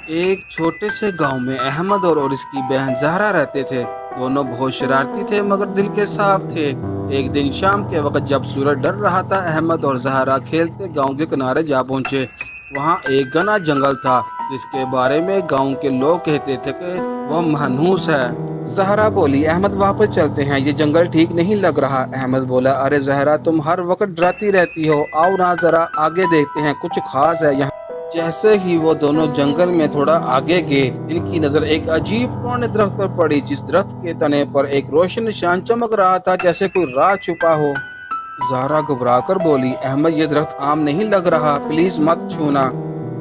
ایک چھوٹے سے گاؤں میں احمد اور اس کی بہن زہرا رہتے تھے۔ دونوں بہت شرارتی تھے مگر دل کے صاف تھے۔ ایک دن شام کے وقت جب سورج ڈر رہا تھا، احمد اور زہرا کھیلتے گاؤں کے کنارے جا پہنچے۔ وہاں ایک گھنا جنگل تھا جس کے بارے میں گاؤں کے لوگ کہتے تھے کہ وہ مہنوس ہے۔ زہرا بولی، احمد واپس چلتے ہیں، یہ جنگل ٹھیک نہیں لگ رہا۔ احمد بولا، ارے زہرا، تم ہر وقت ڈراتی رہتی ہو، آؤ نا ذرا آگے دیکھتے ہیں، کچھ خاص ہے یہاں۔ جیسے ہی وہ دونوں جنگل میں تھوڑا آگے گئے، ان کی نظر ایک عجیب پرانے درخت پر پڑی، جس درخت کے تنے پر ایک روشن نشان چمک رہا تھا جیسے کوئی راز چھپا ہو۔ زہرا گھبرا کر بولی، احمد، یہ درخت عام نہیں لگ رہا، پلیز مت چھونا۔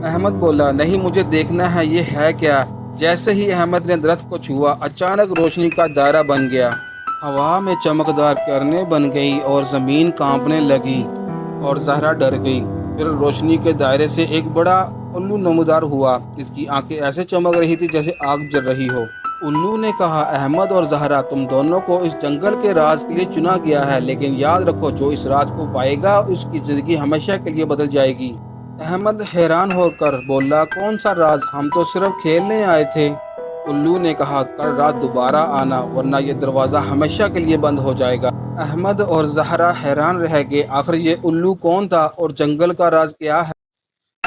احمد بولا، نہیں، مجھے دیکھنا ہے یہ ہے کیا۔ جیسے ہی احمد نے درخت کو چھوا، اچانک روشنی کا دائرہ بن گیا۔ ہوا میں چمکدار کرنیں بن گئی اور زمین کانپنے لگی اور زہرا ڈر گئی۔ پھر روشنی کے دائرے سے ایک بڑا الو نمودار ہوا۔ اس کی آنکھیں ایسے چمک رہی تھی جیسے آگ جل رہی ہو۔ الو نے کہا، احمد اور زہرا، تم دونوں کو اس جنگل کے راز کے لیے چنا گیا ہے، لیکن یاد رکھو، جو اس راز کو پائے گا اس کی زندگی ہمیشہ کے لیے بدل جائے گی۔ احمد حیران ہو کر بولا، کون سا راز؟ ہم تو صرف کھیلنے آئے تھے۔ الو نے کہا، کل رات دوبارہ آنا ورنہ یہ دروازہ ہمیشہ کے لیے بند ہو جائے گا۔ احمد اور زہرا حیران رہ گئے، آخر یہ الو کون تھا اور جنگل کا راز کیا ہے؟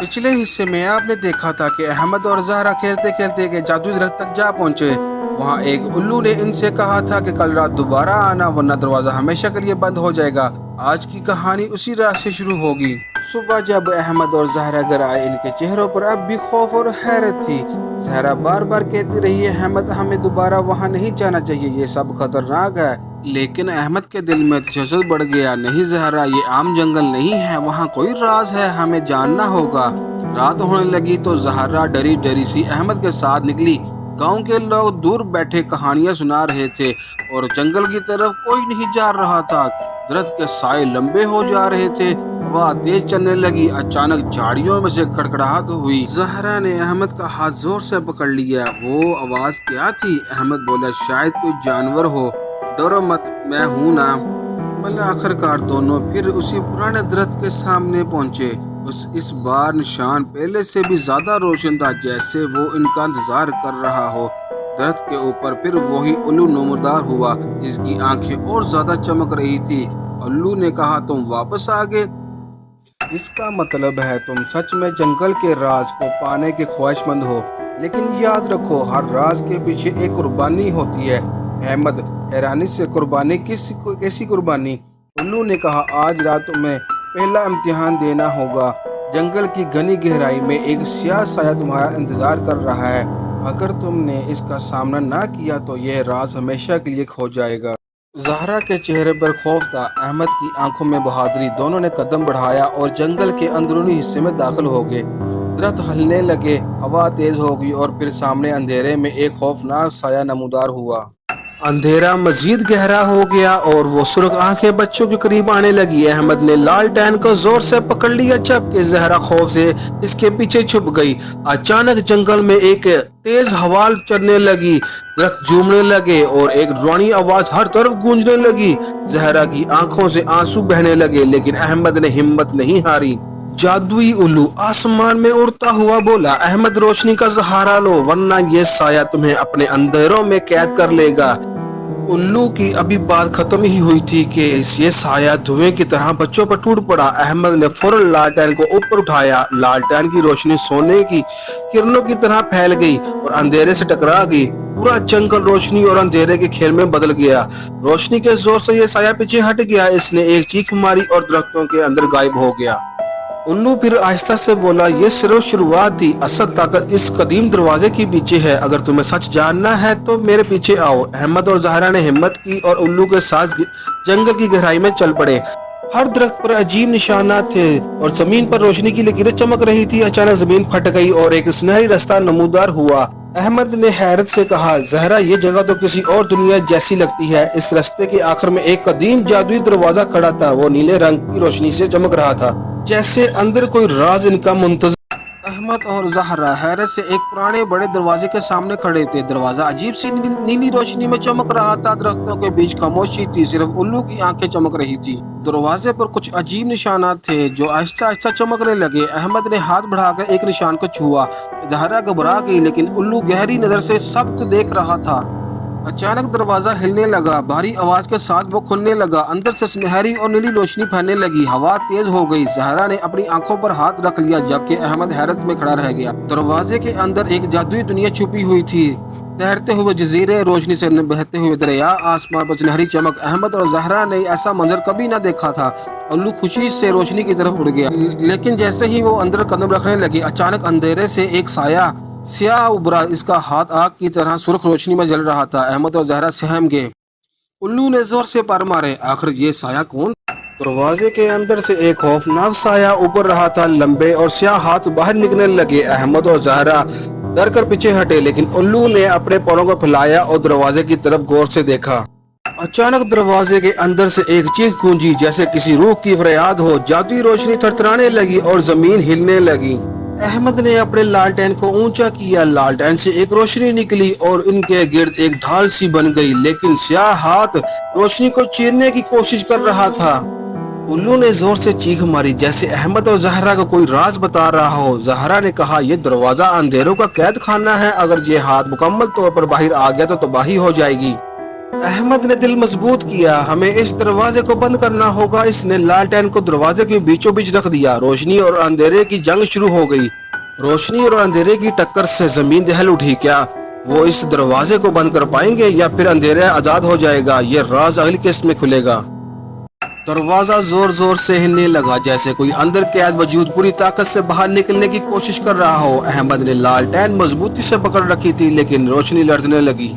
پچھلے حصے میں آپ نے دیکھا تھا کہ احمد اور زہرا کھیلتے کھیلتے ایک جادوئی درخت تک جا پہنچے۔ وہاں ایک الو نے ان سے کہا تھا کہ کل رات دوبارہ آنا ورنہ دروازہ ہمیشہ کے لیے بند ہو جائے گا۔ آج کی کہانی اسی راز سے شروع ہوگی۔ صبح جب احمد اور زہرا گھر آئے، ان کے چہروں پر اب بھی خوف اور حیرت تھی۔ زہرا بار بار کہتی رہی، احمد، ہمیں دوبارہ وہاں نہیں جانا چاہیے، یہ سب خطرناک ہے۔ لیکن احمد کے دل میں تشدد بڑھ گیا، نہیں زہرا، یہ عام جنگل نہیں ہے، وہاں کوئی راز ہے، ہمیں جاننا ہوگا۔ رات ہونے لگی تو زہرا ڈری ڈری سی احمد کے ساتھ نکلی۔ گاؤں کے لوگ دور بیٹھے کہانیاں سنا رہے تھے اور جنگل کی طرف کوئی نہیں جا رہا تھا۔ درخت کے سائے لمبے ہو جا رہے تھے، ہوا تیز چلنے لگی۔ اچانک جھاڑیوں میں سے کڑکڑاہٹ ہوئی۔ زہرا نے احمد کا ہاتھ زور سے پکڑ لیا۔ وہ آواز کیا تھی؟ احمد بولا، شاید کوئی جانور ہو، ڈرو مت، میں ہوں نا۔ بالآخر کار دونوں پھر اسی پرانے درخت کے سامنے پہنچے۔ اس بار نشان پہلے سے بھی زیادہ روشن تھا، جیسے وہ ان کا انتظار کر رہا ہو۔ درخت کے اوپر پھر وہی الو نمودار ہوا، جس کی آنکھیں اور زیادہ چمک رہی تھی۔ الو نے کہا، تم واپس آ گئے، اس کا مطلب ہے تم سچ میں جنگل کے راز کو پانے کے خواہش مند ہو۔ لیکن یاد رکھو، ہر راز کے پیچھے ایک قربانی ہوتی ہے۔ احمد حیرانی سے، قربانی؟ کیسی قربانی؟ الو نے کہا، آج رات تمہیں پہلا امتحان دینا ہوگا۔ جنگل کی گھنی گہرائی میں ایک سیاہ سایہ تمہارا انتظار کر رہا ہے۔ اگر تم نے اس کا سامنا نہ کیا تو یہ راز ہمیشہ کے لیے کھو جائے گا۔ زہرا کے چہرے پر خوف تھا، احمد کی آنکھوں میں بہادری۔ دونوں نے قدم بڑھایا اور جنگل کے اندرونی حصے میں داخل ہو گئے۔ درخت ہلنے لگے، ہوا تیز ہو گئی اور پھر سامنے اندھیرے میں ایک خوفناک سایہ نمودار ہوا۔ اندھیرا مزید گہرا ہو گیا اور وہ سرخ آنکھیں بچوں کے قریب آنے لگی۔ احمد نے لالٹین کو زور سے پکڑ لیا جبکہ زہرا خوف سے اس کے پیچھے چھپ گئی۔ اچانک جنگل میں ایک تیز ہوا چلنے لگی، درخت جھومنے لگے اور ایک ڈراؤنی آواز ہر طرف گونجنے لگی۔ زہرا کی آنکھوں سے آنسو بہنے لگے، لیکن احمد نے ہمت نہیں ہاری۔ جادوئی الو آسمان میں اڑتا ہوا بولا، احمد، روشنی کا سہارا لو ورنہ یہ سایہ تمہیں اپنے اندھیروں میں قید کر لے گا۔ الو کی ابھی بات ختم ہی ہوئی تھی کہ یہ سایہ دھوئیں کی طرح بچوں پر ٹوٹ پڑا۔ احمد نے فوراً لالٹین کو اوپر اٹھایا۔ لالٹین کی روشنی سونے کی کرنوں کی طرح پھیل گئی اور اندھیرے سے ٹکرا گئی۔ پورا جنگل روشنی اور اندھیرے کے کھیل میں بدل گیا۔ روشنی کے زور سے یہ سایہ پیچھے ہٹ گیا، اس نے ایک چیخ ماری اور درختوں کے اندر غائب ہو گیا۔ الو پھر آہستہ سے بولا، یہ صرف شروعات تھی، اصل طاقت اس قدیم دروازے کے پیچھے ہے۔ اگر تمہیں سچ جاننا ہے تو میرے پیچھے آؤ۔ احمد اور زہرا نے ہمت کی اور الو کے ساتھ جنگل کی گہرائی میں چل پڑے۔ ہر درخت پر عجیب نشانات تھے اور زمین پر روشنی کی لکیریں چمک رہی تھی۔ اچانک زمین پھٹ گئی اور ایک سنہری راستہ نمودار ہوا۔ احمد نے حیرت سے کہا، زہرا، یہ جگہ تو کسی اور دنیا جیسی لگتی ہے۔ اس راستے کے آخر میں ایک قدیم جادوئی دروازہ کھڑا تھا، وہ نیلے رنگ کی روشنی سے چمک رہا تھا، جیسے اندر کوئی راز ان کا منتظر۔ احمد اور زہرا حیرت سے ایک پرانے بڑے دروازے کے سامنے کھڑے تھے۔ دروازہ عجیب سی نیلی روشنی میں چمک رہا تھا، درختوں کے بیچ خاموشی تھی، صرف الو کی آنکھیں چمک رہی تھی۔ دروازے پر کچھ عجیب نشانات تھے جو آہستہ آہستہ چمکنے لگے۔ احمد نے ہاتھ بڑھا کر ایک نشان کو چھوا۔ زہرا گھبرا گئی، لیکن الو گہری نظر سے سب کو دیکھ رہا تھا۔ اچانک دروازہ ہلنے لگا، بھاری آواز کے ساتھ وہ کھلنے لگا۔ اندر سے سنہری اور نیلی روشنی پھیلنے لگی، ہوا تیز ہو گئی۔ زہرا نے اپنی آنکھوں پر ہاتھ رکھ لیا، جبکہ احمد حیرت میں کھڑا رہ گیا۔ دروازے کے اندر ایک جادوئی دنیا چھپی ہوئی تھی، تیرتے ہوئے جزیرے، روشنی سے بہتے ہوئے دریا، آسمان پر سنہری چمک۔ احمد اور زہرا نے ایسا منظر کبھی نہ دیکھا تھا۔ الو خوشی سے روشنی کی طرف اڑ گیا، لیکن جیسے ہی وہ اندر قدم رکھنے لگے، اچانک اندھیرے سے ایک سایہ سیاہ ابھرا۔ اس کا ہاتھ آگ کی طرح سرخ روشنی میں جل رہا تھا۔ احمد اور زہرا سہم گئے۔ الو نے زور سے پر مارے، آخر یہ سایہ کون؟ دروازے کے اندر سے ایک خوفناک سایہ اوپر رہا تھا، لمبے اور سیاہ ہاتھ باہر نکلنے لگے۔ احمد اور زہرا ڈر کر پیچھے ہٹے، لیکن الو نے اپنے پروں کو پھیلایا اور دروازے کی طرف غور سے دیکھا۔ اچانک دروازے کے اندر سے ایک چیخ گونجی، جیسے کسی روح کی فریاد ہو۔ جادوئی روشنی تھرتھرانے لگی اور زمین ہلنے لگی۔ احمد نے اپنے لالٹین کو اونچا کیا، لالٹین سے ایک روشنی نکلی اور ان کے گرد ایک ڈھال سی بن گئی، لیکن سیاہ ہاتھ روشنی کو چیرنے کی کوشش کر رہا تھا۔ الو نے زور سے چیخ ماری، جیسے احمد اور زہرا کو کوئی راز بتا رہا ہو۔ زہرا نے کہا، یہ دروازہ اندھیروں کا قید خانہ ہے، اگر یہ ہاتھ مکمل طور پر باہر آ گیا تو تباہی ہو جائے گی۔ احمد نے دل مضبوط کیا، ہمیں اس دروازے کو بند کرنا ہوگا۔ اس نے لالٹین کو دروازے کے بیچوں بیچ رکھ دیا۔ روشنی اور اندھیرے کی جنگ شروع ہو گئی۔ روشنی اور اندھیرے کی ٹکر سے زمین دہل اٹھی۔ کیا وہ اس دروازے کو بند کر پائیں گے یا پھر اندھیرا آزاد ہو جائے گا؟ یہ راز اگلی قسط میں کھلے گا۔ دروازہ زور زور سے ہلنے لگا، جیسے کوئی اندر قید وجود پوری طاقت سے باہر نکلنے کی کوشش کر رہا ہو۔ احمد نے لالٹین مضبوطی سے پکڑ رکھی تھی، لیکن روشنی لرزنے لگی۔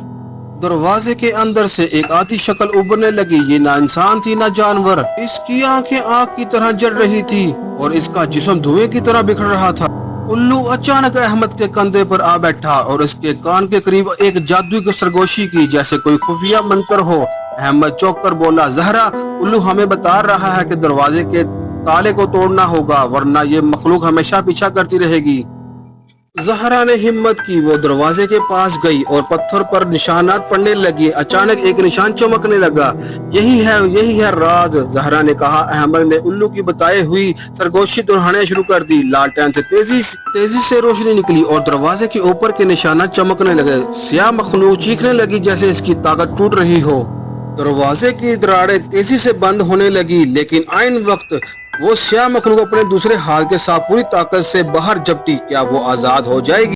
دروازے کے اندر سے ایک آتی شکل ابھرنے لگی۔ یہ نہ انسان تھی نہ جانور، اس کی آنکھیں آگ کی طرح جل رہی تھی اور اس کا جسم دھوئیں کی طرح بکھر رہا تھا۔ الو اچانک احمد کے کندھے پر آ بیٹھا اور اس کے کان کے قریب ایک جادوئی سرگوشی کی، جیسے کوئی خفیہ منتر ہو۔ احمد چوک کر بولا، زہرا، الو ہمیں بتا رہا ہے کہ دروازے کے تالے کو توڑنا ہوگا، ورنہ یہ مخلوق ہمیشہ پیچھا کرتی رہے گی۔ زہرا نے ہمت کی، وہ دروازے کے پاس گئی اور پتھر پر نشانات پڑنے لگی۔ اچانک ایک نشان چمکنے لگا۔ یہی ہے راز، زہرا نے کہا۔ احمد نے الو کی بتائی ہوئی سرگوشی دہرانے شروع کر دی۔ لالٹین سے تیزی سے روشنی نکلی اور دروازے کے اوپر کے نشانات چمکنے لگے۔ سیاہ مخلوق چیخنے لگی، جیسے اس کی طاقت ٹوٹ رہی ہو۔ دروازے کی دراڑیں تیزی سے بند ہونے لگی، لیکن عین وقت وہ سیاہ مخلوق اپنے دوسرے ہاتھ کے ساتھ پوری طاقت سے باہر جھپٹی۔ کیا وہ آزاد ہو جائے گی؟